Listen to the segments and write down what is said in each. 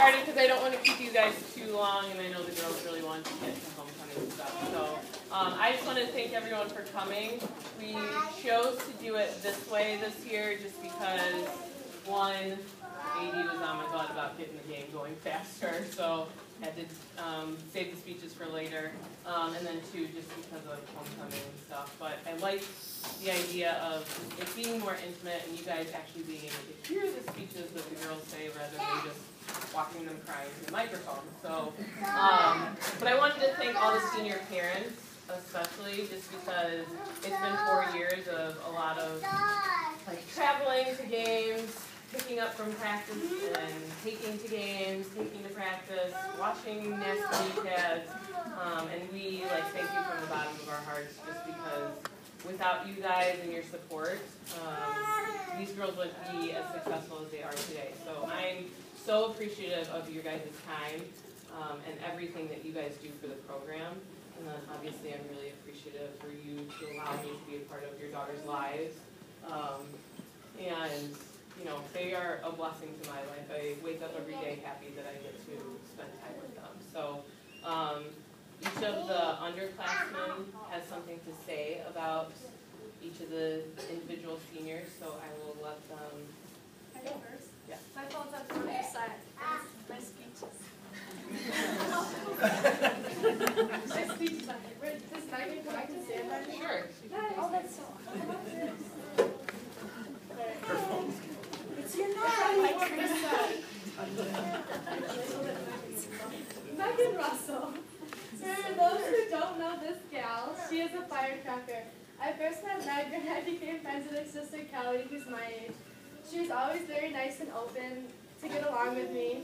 started because I don't want to keep you guys too long, and I know the girls really want to get to homecoming stuff. So I just want to thank everyone for coming. We chose to do it this way this year just because, one, AD was on my butt about getting the game going faster, so I had to save the speeches for later. And then two, just because of homecoming and stuff. But I like the idea of it being more intimate and you guys actually being able to hear the speeches that the girls say rather than just watching them crying to the microphone. So, but I wanted to thank all the senior parents, especially just because it's been 4 years of a lot of like traveling to games, picking up from practice and taking to games, taking to practice, watching nasty pads, and we thank you from the bottom of our hearts just because without you guys and your support, these girls wouldn't be as successful as they are today. So I'm so appreciative of your guys' time and everything that you guys do for the program. And then obviously I'm really appreciative for you to allow me to be a part of your daughters' lives. And you know, they are a blessing to my life. I wake up every day happy that I get to spend time with them. So each of the underclassmen has something to say about each of the individual seniors, so I will let them. Can I go first? Yeah. My phone's on the other side. My speeches. My speeches on here. Does Megan go back to stand on here? Sure. Oh, that's so awesome. It's your name. Megan Russell. For those who don't know this gal, she is a firecracker. I first met Meg when I became friends with her sister Kelly, who's my age. She was always very nice and open to get along with me.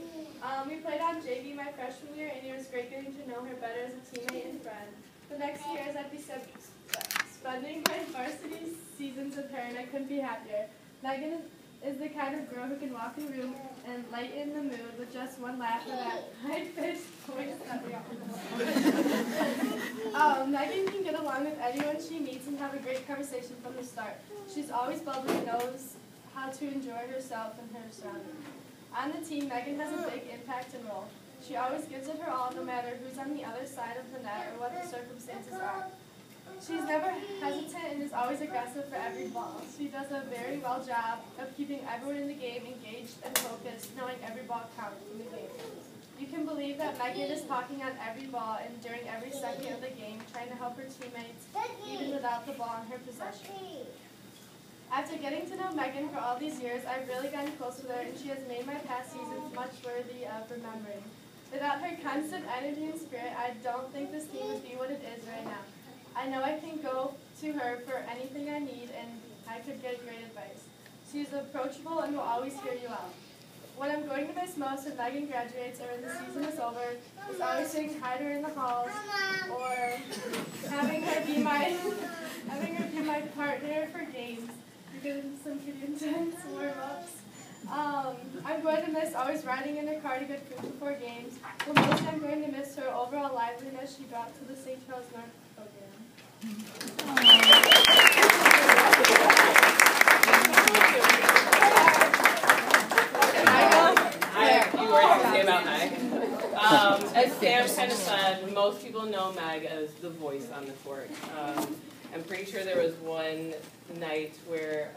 We played on JV my freshman year, and it was great getting to know her better as a teammate and friend. The next few years, I'd be spending my varsity seasons with her, and I couldn't be happier. Megan is the kind of girl who can walk the room and lighten the mood with just one laugh or that high-pitched voice that we all know. Megan can get along with anyone she meets and have a great conversation from the start. She's always bubbly and knows how to enjoy herself and her surroundings. On the team, Megan has a big impact and role. She always gives it her all no matter who's on the other side of the net or what the circumstances are. She's never hesitant and is always aggressive for every ball. She does a very well job of keeping everyone in the game engaged and focused, knowing every ball counts in the game. You can believe that Megan is talking on every ball and during every second of the game, trying to help her teammates even without the ball in her possession. After getting to know Megan for all these years, I've really gotten close with her and she has made my past seasons much worthy of remembering. Without her constant energy and spirit, I don't think this team would be what it is right now. I know I can go to her for anything I need and I could get great advice. She's approachable and will always hear you out. What I'm going to miss most when Megan graduates or when the season is over is always saying hi to her in the halls or having her be my partner for games. We're doing some pretty intense warm-ups. I'm going to miss always riding in her car to get food before games. But most I'm going to miss her overall liveliness she brought to the St. Charles North program. I have a few words to say about Meg. As Sam kind of said, most people know Meg as the voice on the court. I'm pretty sure there was one night where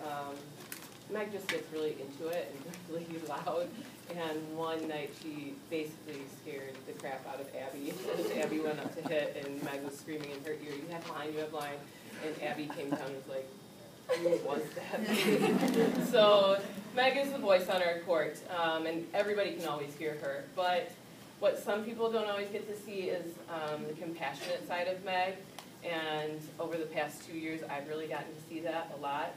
Meg just gets really into it and really loud. And one night she basically scared the crap out of Abby. As Abby went up to hit and Meg was screaming in her ear, "You have line, you have line." And Abby came down and was like, "Who was that?" So Meg is the voice on our court, and everybody can always hear her. But what some people don't always get to see is the compassionate side of Meg. And over the past 2 years, I've really gotten to see that a lot.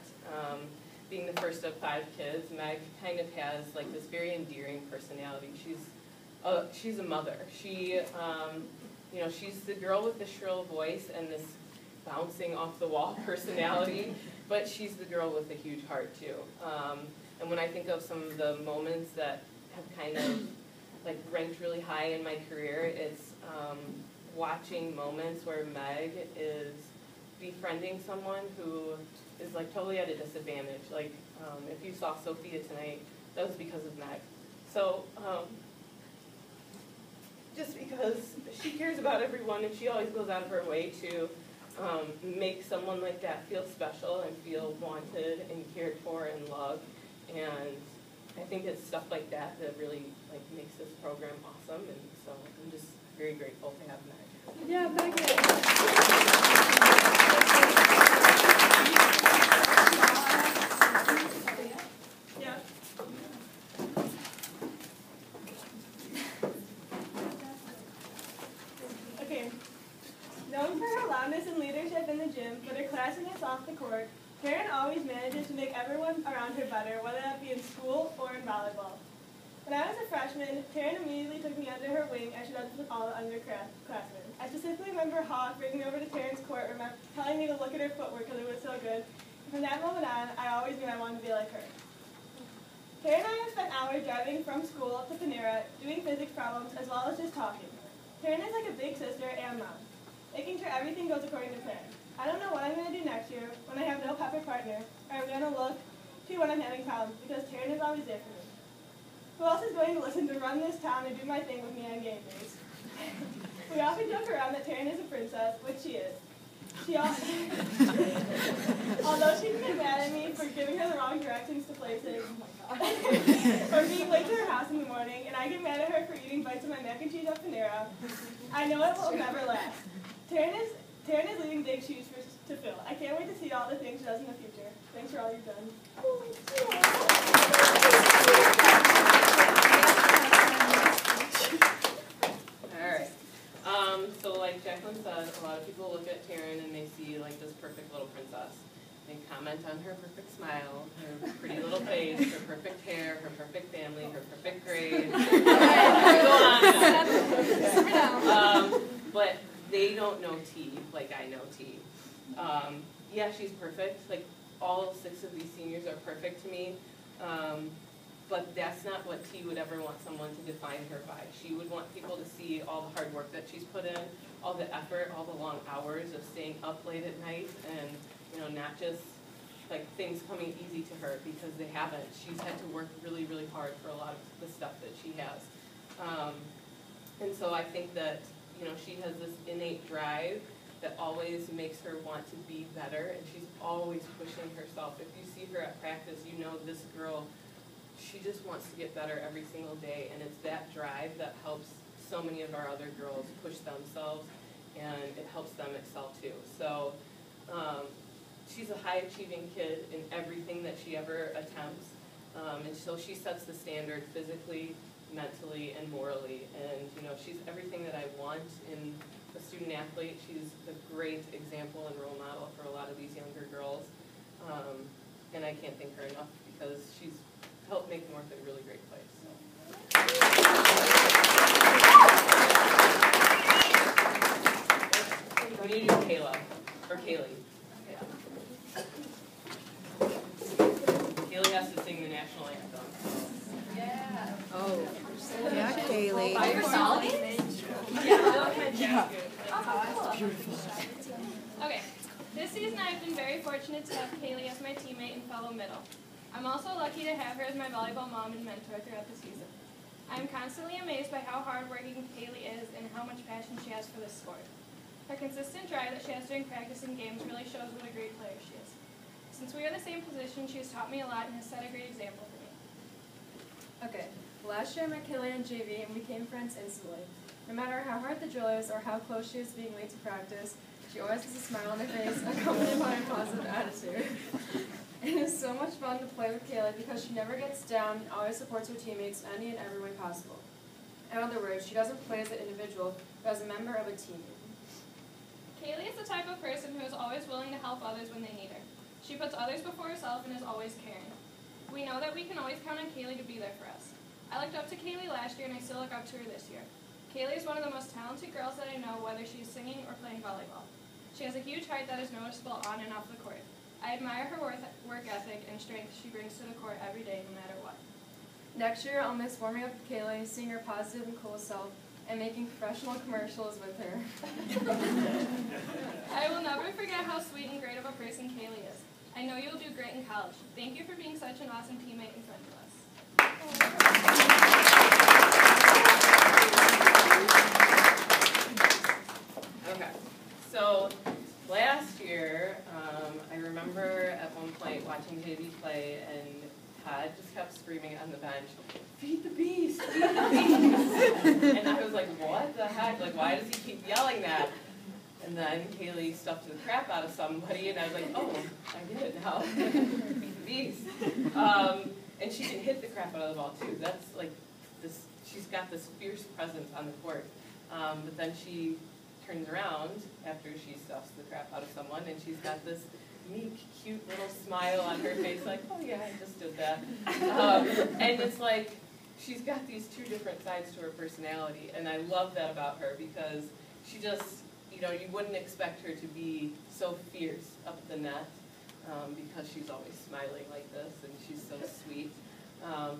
Being the first of 5 kids, Meg kind of has like this very endearing personality. She's a mother. She, she's the girl with the shrill voice and this bouncing off the wall personality, but she's the girl with a huge heart too. And when I think of some of the moments that have kind of like ranked really high in my career, it's watching moments where Meg is befriending someone who is like totally at a disadvantage. Like if you saw Sophia tonight, that was because of Meg. So just because she cares about everyone and she always goes out of her way to make someone like that feel special and feel wanted and cared for and loved. And I think it's stuff like that that really makes this program awesome. And so I'm just very grateful to have Meg. Yeah, Meg. Known for her loudness and leadership in the gym, but her classiness off the court, Taryn always manages to make everyone around her better, whether that be in school or in volleyball. When I was a freshman, Taryn immediately took me under her wing as she does with all the underclassmen. I specifically remember Hawk bringing me over to Taryn's court, telling me to look at her footwork because it was so good. And from that moment on, I always knew I wanted to be like her. Taryn and I have spent hours driving from school up to Panera, doing physics problems, as well as just talking. Taryn is like a big sister and mom, making sure everything goes according to plan. I don't know what I'm going to do next year when I have no pepper partner, or I'm going to look to when I'm having problems, because Taryn is always there for me. Who else is going to listen to run this town and do my thing with me on game days? We often joke around that Taryn is a princess, which she is. Although she can get mad at me for giving her the wrong directions to places, or being late to her house in the morning, and I get mad at her for eating bites of my mac and cheese at Panera, I know it will never last. Taryn is leaving big shoes to fill. I can't wait to see all the things she does in the future. Thanks for all you've done. So like Jacqueline said, a lot of people look at Taryn and they see this perfect little princess. They comment on her perfect smile, her pretty little face, her perfect hair, her perfect family, her perfect grades. Go on. But they don't know T like I know T. Yeah, she's perfect. All 6 of these seniors are perfect to me. But that's not what T would ever want someone to define her by. She would want people to see all the hard work that she's put in, all the effort, all the long hours of staying up late at night, and not just things coming easy to her, because they haven't. She's had to work really, really hard for a lot of the stuff that she has. And so I think that she has this innate drive that always makes her want to be better, and she's always pushing herself. If you see her at practice, this girl, she just wants to get better every single day, and it's that drive that helps so many of our other girls push themselves, and it helps them excel too. So she's a high-achieving kid in everything that she ever attempts, and so she sets the standard physically, mentally, and morally, and she's everything that I want in a student athlete. She's a great example and role model for a lot of these younger girls, and I can't thank her enough because she's helped make North a really great place. So. We need to do Kayla, or Kaylee. Kaylee has to sing the national anthem. Yeah. Oh. Yeah, Kaylee. By yourself? Okay, this season I've been very fortunate to have Kaylee as my teammate and fellow middle. I'm also lucky to have her as my volleyball mom and mentor throughout the season. I'm constantly amazed by how hardworking Kaylee is and how much passion she has for this sport. Her consistent drive that she has during practice and games really shows what a great player she is. Since we are the same position, she has taught me a lot and has set a great example for me. Okay, last year I met Kaylee in JV and we became friends instantly. No matter how hard the drill is or how close she is to being late to practice, she always has a smile on her face, accompanied by a positive attitude. It is so much fun to play with Kaylee because she never gets down and always supports her teammates in any and every way possible. In other words, she doesn't play as an individual, but as a member of a team. Kaylee is the type of person who is always willing to help others when they need her. She puts others before herself and is always caring. We know that we can always count on Kaylee to be there for us. I looked up to Kaylee last year and I still look up to her this year. Kaylee is one of the most talented girls that I know, whether she is singing or playing volleyball. She has a huge heart that is noticeable on and off the court. I admire her work ethic and strength she brings to the court every day, no matter what. Next year, I'll miss warming up with Kaylee, seeing her positive and cool self, and making professional commercials with her. I will never forget how sweet and great of a person Kaylee is. I know you'll do great in college. Thank you for being such an awesome teammate and friend to us. screaming on the bench, "Feed the beast, feed the beast." And I was like, what the heck? Like, why does he keep yelling that? And then Kaylee stuffed the crap out of somebody, and I was like, oh, I get it now. Feed the beast. And she can hit the crap out of the ball, too. That's like this, she's got this fierce presence on the court. But then she turns around after she stuffs the crap out of someone, and she's got this meek, cute little smile on her face, like, oh yeah, I just did that. And it's like, she's got these two different sides to her personality, and I love that about her because she just, you know, you wouldn't expect her to be so fierce up the net because she's always smiling like this, and she's so sweet.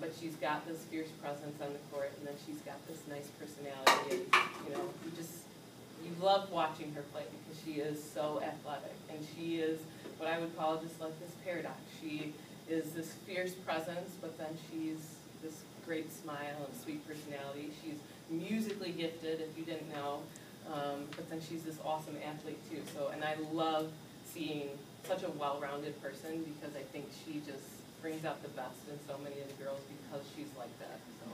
But she's got this fierce presence on the court, and then she's got this nice personality, and, you know, you love watching her play because she is so athletic, and she is what I would call just like this paradox. She is this fierce presence, but then she's this great smile and sweet personality. She's musically gifted, if you didn't know, but then she's this awesome athlete too. So, and I love seeing such a well-rounded person because I think she just brings out the best in so many of the girls because she's like that. So.